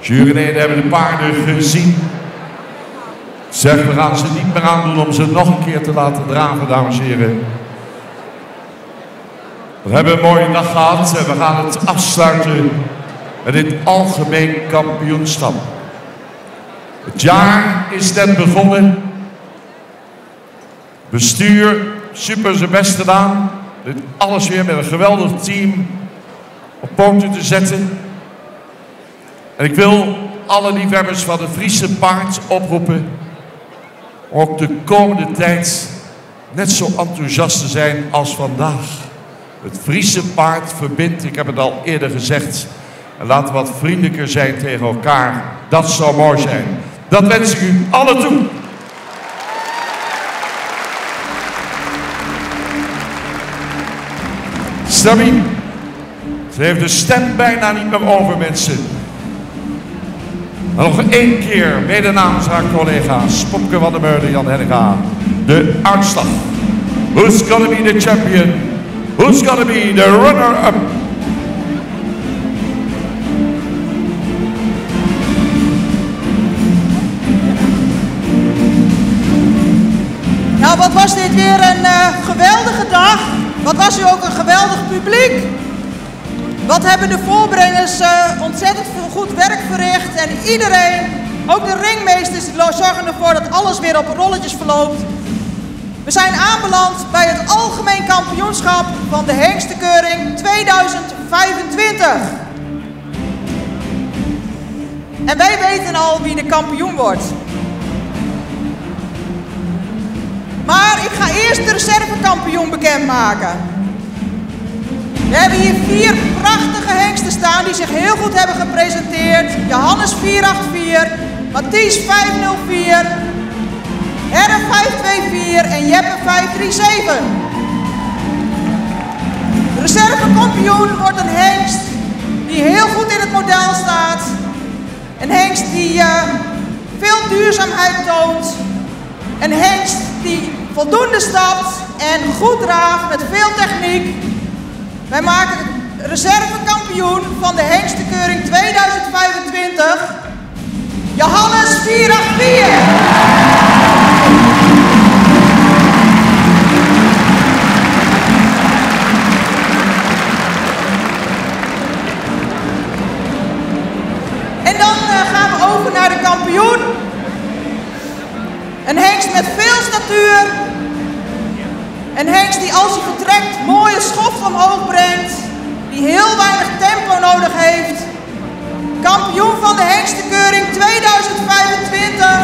Juryleden hebben de paarden gezien. Zeg, we gaan ze niet meer aandoen om ze nog een keer te laten draven, dames en heren. We hebben een mooie dag gehad en we gaan het afsluiten met dit algemeen kampioenschap. Het jaar is net begonnen. Bestuur, super zijn best gedaan. Dit alles weer met een geweldig team op poten te zetten. En ik wil alle liefhebbers van het Friese paard oproepen om ook de komende tijd net zo enthousiast te zijn als vandaag. Het Friese paard verbindt, ik heb het al eerder gezegd. En laten we wat vriendelijker zijn tegen elkaar. Dat zou mooi zijn. Dat wens ik u allen toe. Sammy, ze heeft de stem bijna niet meer over, mensen. Maar nog één keer, mede namens haar collega's, Popke van der Meulen, Jan Hennega, de uitslag. Who's gonna be the champion? Who's gonna be the runner-up? Nou, wat was dit weer een geweldige dag. Wat was u ook een geweldig publiek. Wat hebben de voorbrengers ontzettend veel goed werk verricht. En iedereen, ook de ringmeesters, zorgen ervoor dat alles weer op rolletjes verloopt. We zijn aanbeland bij het algemeen kampioenschap van de Hengstenkeuring 2025. En wij weten al wie de kampioen wordt. Maar ik ga eerst de reservekampioen bekendmaken. We hebben hier 4 prachtige hengsten staan die zich heel goed hebben gepresenteerd. Johannes 484, Mathies 504, Herre 524 en Jeppe 537. De reservekampioen wordt een hengst die heel goed in het model staat. Een hengst die veel duurzaamheid toont. Een hengst die voldoende stapt en goed draaft met veel techniek. Wij maken de reservekampioen van de Hengstenkeuring 2025, Johannes 484. En dan gaan we over naar de kampioen. Een hengst met veel statuur. Een hengst die als hij vertrekt mooie schoft omhoog brengt. Die heel weinig tempo nodig heeft. Kampioen van de Hengstenkeuring 2025.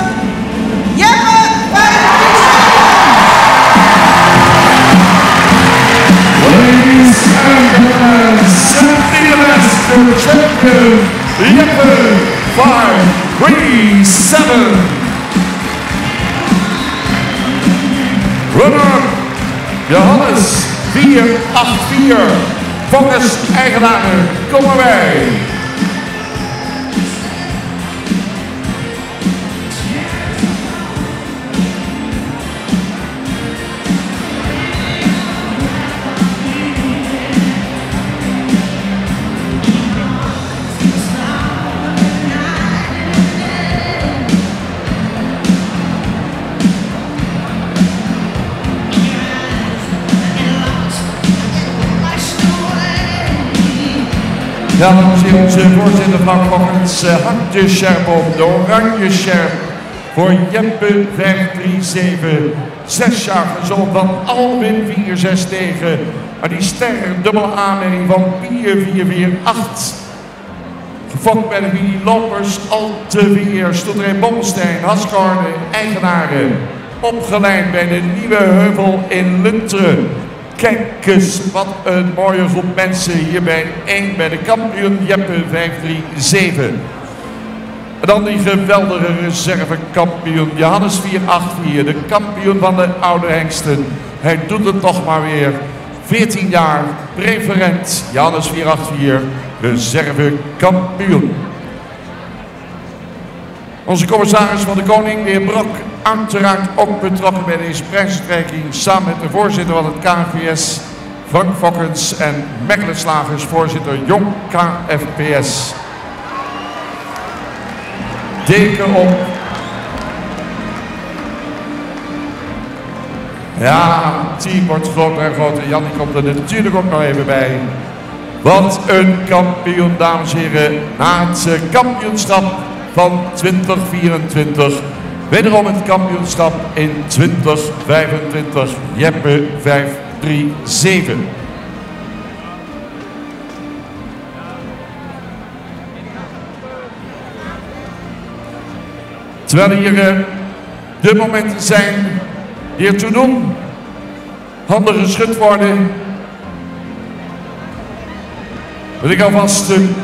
Jeppe 537. Ladies and gentlemen, the champion, Jeppe 537. Runner Johannes 484. Volgens eigenaren, kom maar bij. Ja, dames en heren, onze voorzitter Frank Fokkens hangt de sjerp op, de oranje sjerp voor Jeppe 537. 6 jaar gezond van Alwin 469. Maar die ster dubbele aanmerking van Pier 448. Gefokt bij de Willy Lopers, Alteveer, Stoeterij Bomstein, Haskarde, eigenaren. Opgeleid bij de Nieuwe Heuvel in Lunteren. Kijk eens wat een mooie groep mensen hier bij de kampioen Jeppe 537. En dan die geweldige reservekampioen Johannes 484, de kampioen van de oude hengsten. Hij doet het toch maar weer. 14 jaar, preferent, Johannes 484, reservekampioen. Onze commissaris van de Koning, de heer Brok, uiteraard ook betrokken bij deze prijsstrijking, samen met de voorzitter van het KNVS, Frank Fokkens, en Mechelen Slagers, voorzitter Jong KFPS. deken op. Ja, het team wordt groter en groter. Jannie komt er natuurlijk ook nog even bij. Wat een kampioen, dames en heren, na het kampioenschap van 2024. Wederom het kampioenschap in 2025. Jeppe 537. Terwijl hier de momenten zijn die ertoe doen, handen geschud worden, wil ik alvast een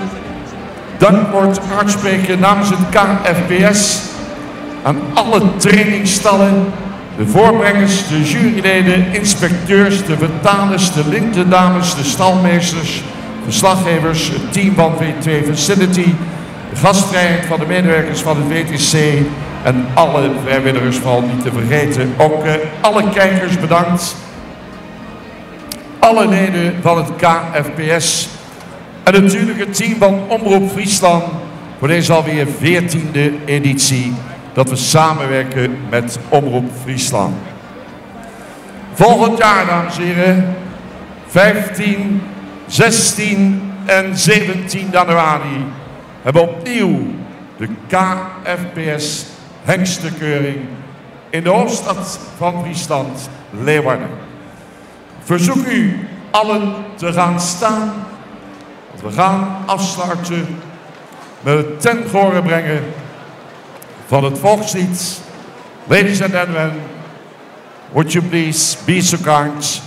dankwoord uitspreken namens het KFPS aan alle trainingstallen, de voorbrengers, de juryleden, inspecteurs, de vertalers, de lintendames, de stalmeesters, verslaggevers, het team van V2 Facility, de gastvrijheid van de medewerkers van het WTC en alle vrijwilligers vooral niet te vergeten. Ook alle kijkers bedankt, alle leden van het KFPS en natuurlijk het team van Omroep Friesland voor deze alweer 14e editie dat we samenwerken met Omroep Friesland. Volgend jaar, dames en heren, 15, 16 en 17 januari hebben we opnieuw de KFPS hengstenkeuring in de hoofdstad van Friesland, Leeuwarden. Ik verzoek u allen te gaan staan. Want we gaan afsluiten met het ten gehore brengen van het volkslied. Ladies and gentlemen, would you please be so kind.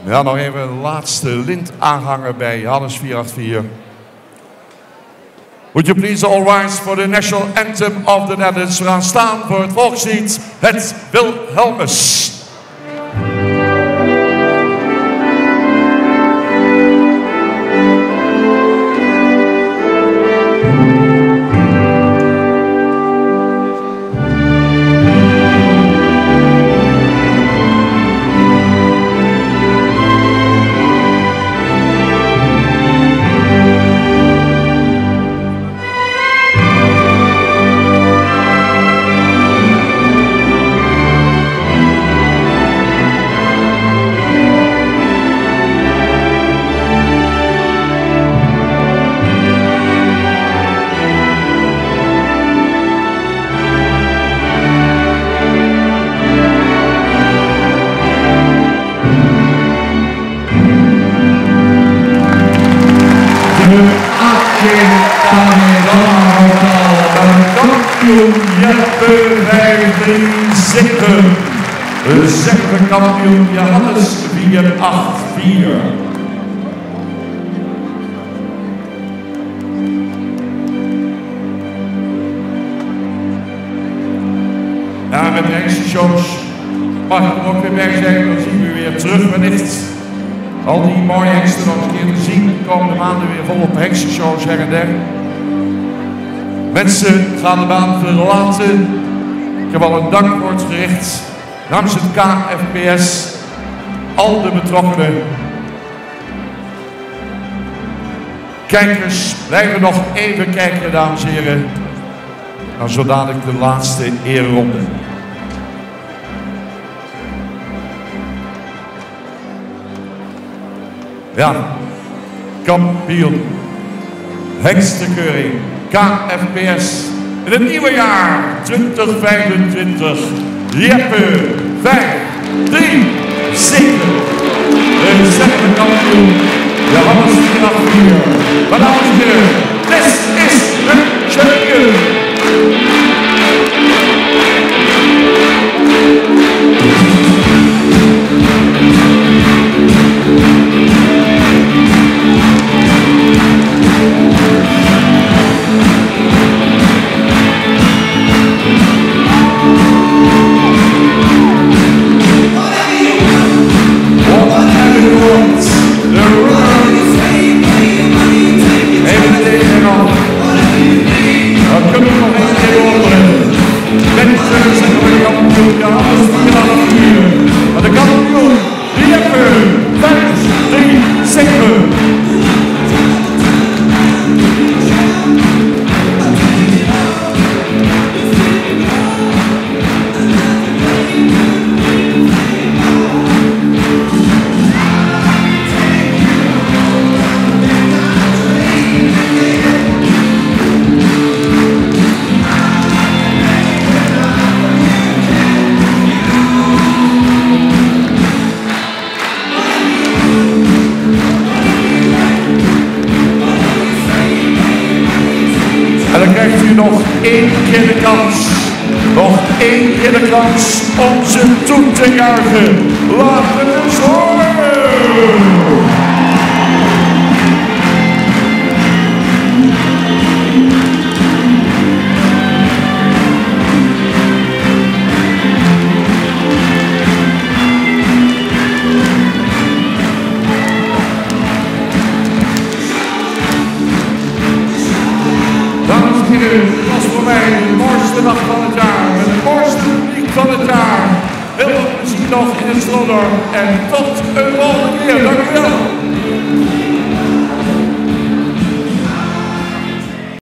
Ja, nog even een laatste lint aanhanger bij Johannes 484. Would you please all rise for the national anthem of the Netherlands. We gaan staan voor het volkslied, het Wilhelmus. Jeppe 537, de zesde kampioen Johannes 484. Ja, met de hengstenshows mag ik er ook weer bij zijn, dan zien we weer terug wellicht. Al die mooie hengsten nog een keer te zien, de komende maanden weer volop hengstenshows her en der. Mensen gaan de baan verlaten. Ik heb al een dankwoord gericht namens het KFPS, al de betrokkenen. Kijkers, blijven nog even kijken, dames en heren. Dan zo dadelijk de laatste ereronde. Ja, kampioen, hengstenkeuring, KFPS in het nieuwe jaar 2025. Jeppe 537, de zesde kampioen Johannes 484. Maar dames en heren, this is the champion. The road is nog één keer de kans. Nog één keer de kans om ze toe te juichen. Laat het eens horen. Het was voor mij de mooiste dag van het jaar, met het mooiste publiek van het jaar. Heel veel plezier nog in het Strodorp en tot een volgende keer. Dank u wel.